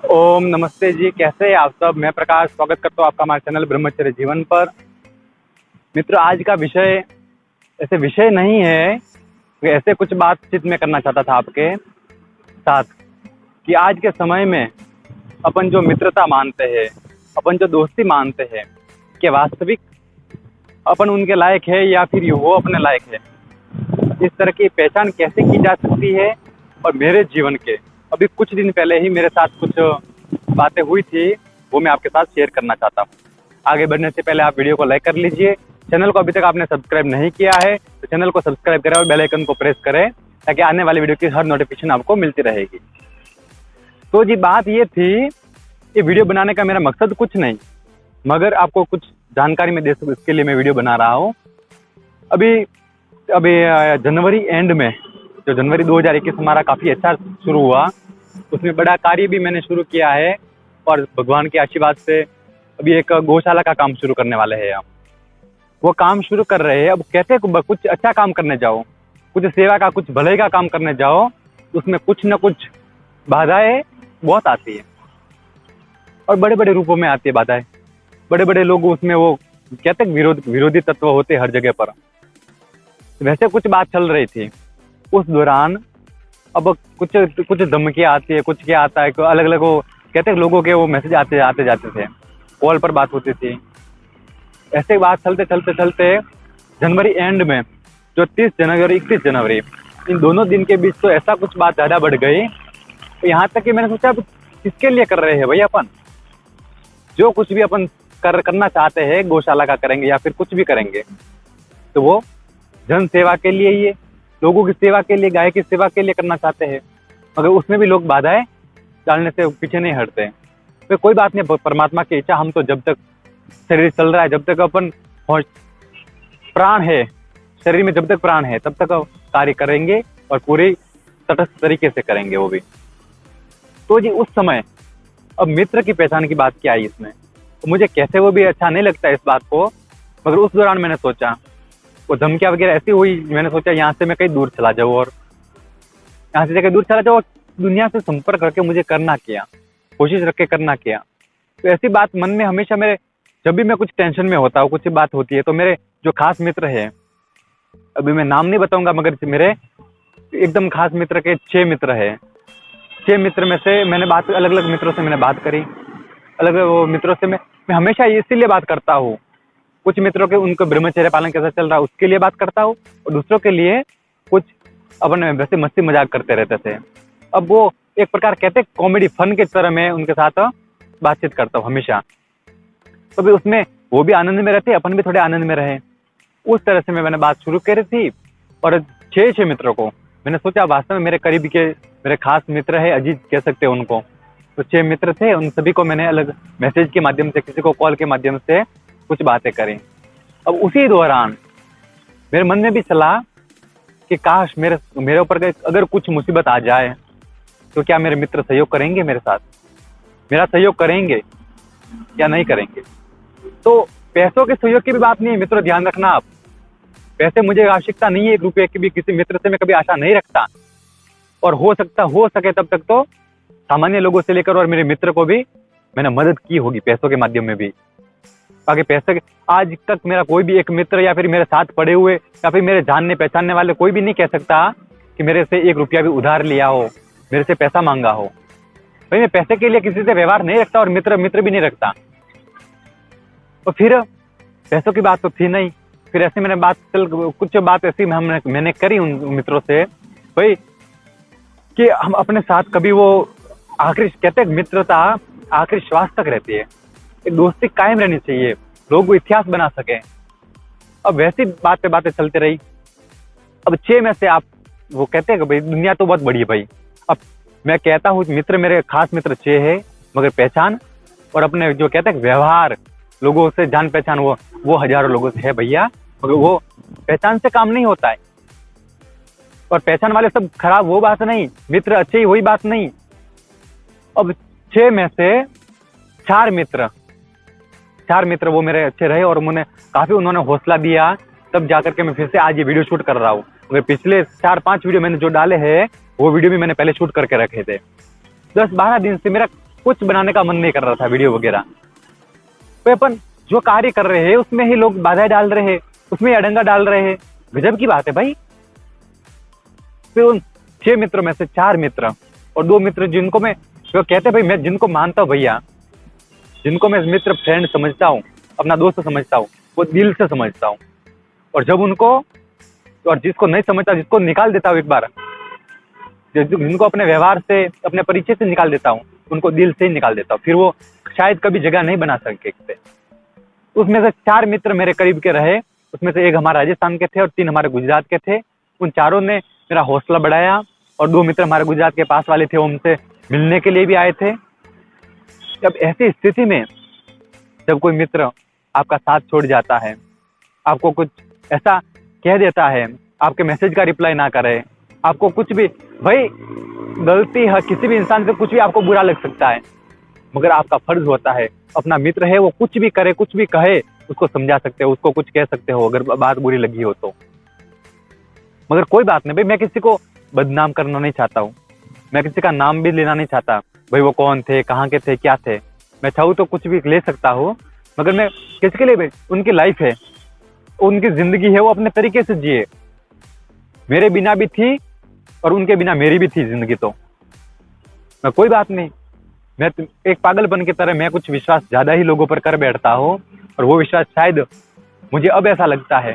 ओम नमस्ते जी, कैसे हैं आप सब। मैं प्रकाश स्वागत करता हूँ आपका हमारे चैनल ब्रह्मचर्य जीवन पर। मित्र, आज का विषय ऐसे विषय नहीं है कि ऐसे कुछ बातचीत में करना चाहता था आपके साथ कि आज के समय में अपन जो मित्रता मानते हैं, अपन जो दोस्ती मानते हैं, कि वास्तविक अपन उनके लायक है या फिर वो अपने लायक है। इस तरह की पहचान कैसे की जा सकती है। और मेरे जीवन के अभी कुछ दिन पहले ही मेरे साथ कुछ बातें हुई थी, वो मैं आपके साथ शेयर करना चाहता हूँ। आगे बढ़ने से पहले आप वीडियो को लाइक कर लीजिए। चैनल को अभी तक आपने सब्सक्राइब नहीं किया है तो चैनल को सब्सक्राइब करें और बेल आइकन को प्रेस करें ताकि आने वाली वीडियो की हर नोटिफिकेशन आपको मिलती रहेगी। तो जी बात ये थी, ये वीडियो बनाने का मेरा मकसद कुछ नहीं, मगर आपको कुछ जानकारी मैं दे सकूँ इसके लिए मैं वीडियो बना रहा हूँ। अभी अभी जनवरी एंड में जो जनवरी 2021 हमारा काफ़ी अच्छा शुरू हुआ, उसमें बड़ा कार्य भी मैंने शुरू किया है और भगवान के आशीर्वाद से अभी एक गौशाला का काम शुरू करने वाले हैं हम। वो काम शुरू कर रहे हैं। अब कहते हैं कुछ अच्छा काम करने जाओ, कुछ सेवा का, कुछ भले का काम करने जाओ, उसमें कुछ न कुछ बाधाएं बहुत आती है और बड़े बड़े रूपों में आती है बाधाएं। बड़े बड़े लोग उसमें वो कहते हैं विरोधी तत्व होते हैं हर जगह पर। वैसे कुछ बात चल रही थी उस दौरान। अब कुछ कुछ धमकियाँ आती है, कुछ क्या आता है, अलग अलग वो कहते हैं लोगों के वो मैसेज आते जाते थे, कॉल पर बात होती थी। ऐसे बात चलते चलते चलते जनवरी एंड में जो 30 जनवरी और 31 जनवरी इन दोनों दिन के बीच तो ऐसा कुछ बात ज़्यादा बढ़ गई। तो यहाँ तक कि मैंने सोचा अब किसके लिए कर रहे हैं भाई, अपन जो कुछ भी अपन करना चाहते हैं गौशाला का करेंगे या फिर कुछ भी करेंगे तो वो जन सेवा के लिए, ये लोगों की सेवा के लिए, गाय की सेवा के लिए करना चाहते हैं। मगर उसमें भी लोग बाधाएं डालने से पीछे नहीं हटते। तो कोई बात नहीं, परमात्मा की इच्छा, हम तो जब तक शरीर चल रहा है, जब तक अपन प्राण है शरीर में, जब तक प्राण है तब तक कार्य करेंगे और पूरी तटस्थ तरीके से करेंगे वो भी। तो जी उस समय अब मित्र की पहचान की बात क्या आई इसमें, तो मुझे कैसे वो भी अच्छा नहीं लगता इस बात को। मगर उस दौरान मैंने सोचा, वो धमकियाँ वगैरह ऐसी हुई, मैंने सोचा यहाँ से मैं कहीं दूर चला जाऊँ और यहाँ से कहीं दूर चला जाऊँ और दुनिया से संपर्क करके मुझे करना क्या, कोशिश रख के करना क्या। तो ऐसी बात मन में हमेशा मेरे, जब भी मैं कुछ टेंशन में होता हूँ, कुछ बात होती है, तो मेरे जो खास मित्र है, अभी मैं नाम नहीं बताऊंगा, मगर मेरे एकदम खास मित्र के 6 मित्र है। 6 मित्र में से मैंने बात, अलग अलग मित्रों से मैंने बात करी। अलग वो मित्रों से मैं हमेशा इसीलिए बात करता हूँ, कुछ मित्रों के उनको ब्रह्मचर्य पालन कैसा चल रहा है उसके लिए बात करता हूँ, और दूसरों के लिए कुछ अपन वैसे मस्ती मजाक करते रहते थे। अब वो एक प्रकार कहते हैं कॉमेडी फन की तरह मैं उनके साथ बातचीत करता हूँ हमेशा। तो भी उसमें वो भी आनंद में रहते, अपन भी थोड़े आनंद में रहे। उस तरह से मैंने बात शुरू करी थी। और 6 मित्रों को मैंने सोचा, वास्तव में मेरे करीबी के मेरे खास मित्र है, अजीत कह सकते हैं उनको। तो 6 मित्र थे, उन सभी को मैंने अलग मैसेज के माध्यम से, किसी को कॉल के माध्यम से कुछ बातें करें। अब उसी दौरान मेरे मन में भी चला कि काश मेरे ऊपर अगर कुछ मुसीबत आ जाए तो क्या मेरे मित्र सहयोग करेंगे, मेरे साथ मेरा सहयोग करेंगे या नहीं करेंगे। तो पैसों के सहयोग की भी बात नहीं है मित्रों, ध्यान रखना आप। पैसे मुझे आवश्यकता नहीं है, 1 रुपये की भी किसी मित्र से मैं कभी आशा नहीं रखता। और हो सके तब तक तो सामान्य लोगों से लेकर और मेरे मित्र को भी मैंने मदद की होगी पैसों के माध्यम में भी। आगे पैसे आज तक मेरा कोई भी एक मित्र या फिर मेरे साथ पड़े हुए या फिर मेरे जानने पहचानने वाले कोई भी नहीं कह सकता कि मेरे से 1 रुपया भी उधार लिया हो, मेरे से पैसा मांगा हो। भाई मैं पैसे के लिए किसी से व्यवहार नहीं रखता और मित्र भी नहीं रखता। तो फिर पैसों की बात तो थी नहीं। फिर ऐसे मैंने कुछ बात ऐसी मैंने करी उन मित्रों से भाई कि हम अपने साथ कभी वो आखिरी, कहते हैं मित्रता आखिरी श्वास तक रहती है, एक दोस्ती कायम रहनी चाहिए, लोग वो इतिहास बना सके। अब वैसी बातें चलती रही। अब 6 में से आप वो कहते हैं कि भाई दुनिया तो बहुत बड़ी है भाई। अब मैं कहता हूँ मित्र, मेरे खास मित्र 6 है, मगर पहचान और अपने जो कहते हैं व्यवहार, लोगों से जान पहचान वो हजारों लोगों से है भैया। मगर वो पहचान से काम नहीं होता है। और पहचान वाले सब खराब, वो बात नहीं, मित्र अच्छे ही, वही बात नहीं। अब 6 में से 4 मित्र वो मेरे अच्छे रहे और उन्होंने हौसला दिया, तब जाकर के मैं फिर से आज ये वीडियो शूट कर रहा हूँ। मगर पिछले 4-5 वीडियो मैंने जो डाले हैं वो वीडियो भी मैंने पहले शूट करके रखे थे। 10-12 दिन से मेरा कुछ बनाने का मन नहीं कर रहा था, वीडियो वगैरह। तो अपन जो कार्य कर रहे हैं उसमें ही लोग बाधाएं डाल रहे हैं, उसमें ही अड़ंगा डाल रहे हैं। गजब की बात है भाई। फिर उन 6 मित्रों में से 4 मित्र और 2 मित्र जिनको मैं जो कहते भाई, मैं जिनको मानता हूँ भैया, जिनको मैं मित्र फ्रेंड समझता हूँ, अपना दोस्त समझता हूँ, वो दिल से समझता हूँ। और जब उनको, और जिसको नहीं समझता, जिसको निकाल देता हूँ एक बार, जिनको अपने व्यवहार से, अपने परिचय से निकाल देता हूँ, उनको दिल से ही निकाल देता हूँ। फिर वो शायद कभी जगह नहीं बना सकते। उसमें से 4 मित्र मेरे करीब के रहे। उसमें से एक हमारे राजस्थान के थे और 3 हमारे गुजरात के थे। उन चारों ने मेरा हौसला बढ़ाया और 2 मित्र हमारे गुजरात के पास वाले थे, वो उनसे मिलने के लिए भी आए थे। जब ऐसी स्थिति में जब कोई मित्र आपका साथ छोड़ जाता है, आपको कुछ ऐसा कह देता है, आपके मैसेज का रिप्लाई ना करे, आपको कुछ भी, भाई गलती है, किसी भी इंसान से कुछ भी आपको बुरा लग सकता है, मगर आपका फर्ज होता है, अपना मित्र है, वो कुछ भी करे, कुछ भी कहे, उसको समझा सकते हो, उसको कुछ कह सकते हो अगर बात बुरी लगी हो तो। मगर कोई बात नहीं भाई, मैं किसी को बदनाम करना नहीं चाहता हूँ, मैं किसी का नाम भी लेना नहीं चाहता भाई, वो कौन थे, कहाँ के थे, क्या थे। मैं चाहूँ तो कुछ भी ले सकता हूँ, मगर मैं किसके लिए भाई, उनकी लाइफ है, उनकी जिंदगी है, वो अपने तरीके से जिए। मेरे बिना भी थी और उनके बिना मेरी भी थी जिंदगी। तो मैं कोई बात नहीं, मैं एक पागलपन की तरह मैं कुछ विश्वास ज्यादा ही लोगों पर कर बैठता हूँ, और वो विश्वास शायद मुझे अब ऐसा लगता है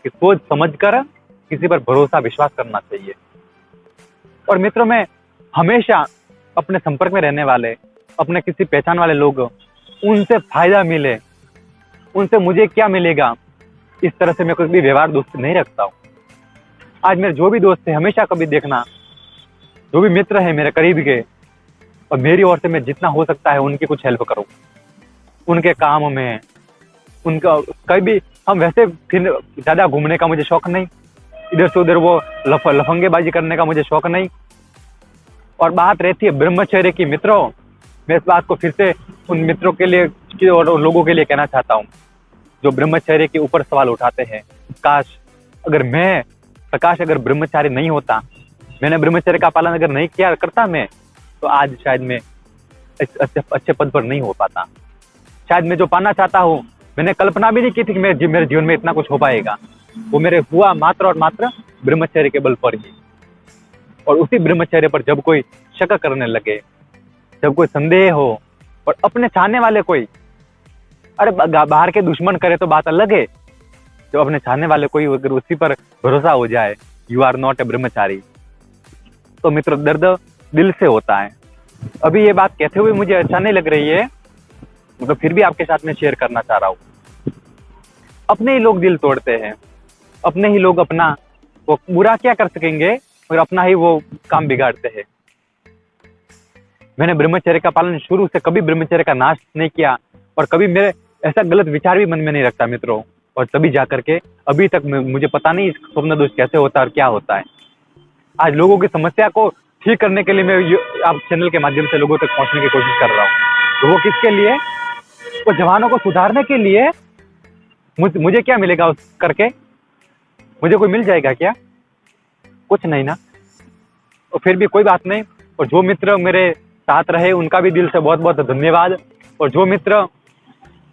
कि सोच समझ कर किसी पर भरोसा विश्वास करना चाहिए। और मित्रों, मैं हमेशा अपने संपर्क में रहने वाले, अपने किसी पहचान वाले लोग, उनसे फायदा मिले, उनसे मुझे क्या मिलेगा, इस तरह से मैं कुछ भी व्यवहार दोस्ती नहीं रखता हूँ। आज मेरे जो भी दोस्त है, हमेशा कभी देखना, जो भी मित्र है मेरे करीब के, और मेरी ओर से मैं जितना हो सकता है उनकी कुछ हेल्प करूँ, उनके काम में, उनका कभी हम वैसे फिर ज्यादा घूमने का मुझे शौक नहीं, इधर से उधर वो लफंगेबाजी करने का मुझे शौक नहीं। और बात रहती है ब्रह्मचर्य की मित्रों, मैं इस बात को फिर से उन मित्रों के लिए और उन लोगों के लिए कहना चाहता हूँ जो ब्रह्मचर्य के ऊपर सवाल उठाते हैं। काश अगर मैं, प्रकाश, अगर ब्रह्मचारी नहीं होता, मैंने ब्रह्मचर्य का पालन अगर नहीं किया करता मैं, तो आज शायद मैं अच्छे पद पर नहीं हो पाता। शायद मैं जो पाना चाहता हूँ, मैंने कल्पना भी नहीं की थी कि मेरे जीवन में इतना कुछ हो पाएगा। वो मेरे हुआ मात्र और मात्र ब्रह्मचर्य के बल पर ही। और उसी ब्रह्मचर्य पर जब कोई शक करने लगे, जब कोई संदेह हो, और अपने चाहने वाले कोई, अरे बाहर के दुश्मन करे तो बात अलग है, जब अपने चाहने वाले कोई अगर उसी पर भरोसा हो जाए, यू आर नॉट ए ब्रह्मचारी, तो मित्र दर्द दिल से होता है। अभी ये बात कहते हुए मुझे अच्छा नहीं लग रही है, मतलब फिर भी आपके साथ में शेयर करना चाह रहा हूँ। अपने ही लोग दिल तोड़ते हैं, अपने ही लोग अपना, वो बुरा क्या कर सकेंगे, और अपना ही वो काम बिगाड़ते हैं। मैंने ब्रह्मचर्य का पालन शुरू से कभी ब्रह्मचर्य का नाश नहीं किया, और कभी मेरे ऐसा गलत विचार भी मन में नहीं रखता मित्रों। और तभी जाकर के अभी तक मुझे पता नहीं स्वप्न दोष कैसे होता है और क्या होता है। आज लोगों की समस्या को ठीक करने के लिए मैं आप चैनल के माध्यम से लोगों तक पहुंचने की कोशिश कर रहा हूँ। तो वो किसके लिए? वो जवानों को सुधारने के लिए। मुझे क्या मिलेगा उस करके? मुझे कोई मिल जाएगा क्या? कुछ नहीं ना। और फिर भी कोई बात नहीं। और जो मित्र मेरे साथ रहे उनका भी दिल से बहुत बहुत धन्यवाद। और जो मित्र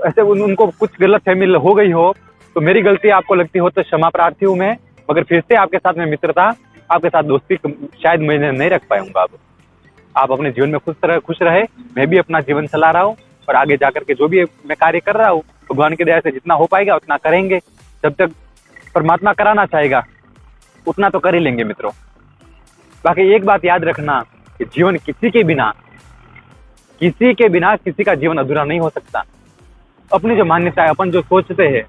ऐसे उनको कुछ गलतफहमी हो गई हो, तो मेरी गलती आपको लगती हो तो क्षमा प्रार्थी हूँ मैं। मगर फिर से आपके साथ में मित्रता, आपके साथ दोस्ती शायद मैं नहीं रख पाऊंगा। अब आप अपने जीवन में खुश रहे, मैं भी अपना जीवन चला रहा हूँ, और आगे जाकर के जो भी मैं कार्य कर रहा हूँ, भगवान की दया से जितना हो पाएगा उतना करेंगे। जब तक परमात्मा कराना चाहेगा उतना तो कर ही लेंगे मित्रों। बाकी एक बात याद रखना कि जीवन किसी के बिना किसी का जीवन अधूरा नहीं हो सकता। अपनी जो मान्यता है, अपन जो सोचते हैं,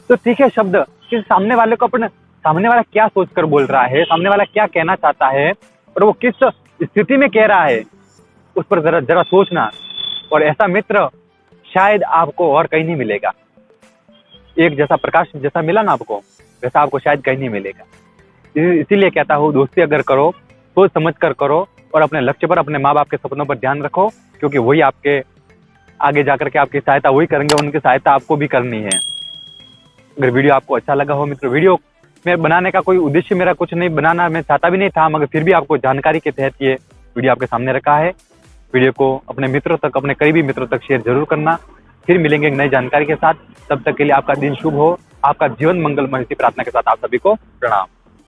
तो ठीक है शब्द किसी सामने वाले को, अपने सामने वाला क्या सोचकर बोल रहा है, सामने वाला क्या कहना चाहता है, और वो किस स्थिति में कह रहा है, उस पर जरा सोचना। और ऐसा मित्र शायद आपको और कहीं नहीं मिलेगा। एक जैसा प्रकाश जैसा मिला ना आपको, वैसा आपको शायद कहीं नहीं मिलेगा। इसीलिए कहता हूँ, दोस्ती अगर करो सोच समझ कर करो, और अपने लक्ष्य पर, अपने माँ बाप के सपनों पर ध्यान रखो, क्योंकि वही आपके आगे जाकर के आपकी सहायता वही करेंगे, उनकी सहायता आपको भी करनी है। अगर वीडियो आपको अच्छा लगा हो मित्र, वीडियो में बनाने का कोई उद्देश्य मेरा कुछ नहीं, बनाना मैं चाहता भी नहीं था, मगर फिर भी आपको जानकारी के तहत ये वीडियो आपके सामने रखा है। वीडियो को अपने मित्रों तक, अपने करीबी मित्रों तक शेयर जरूर करना। फिर मिलेंगे एक नई जानकारी के साथ। तब तक के लिए आपका दिन शुभ हो, आपका जीवन मंगलमय, इसी प्रार्थना के साथ आप सभी को प्रणाम।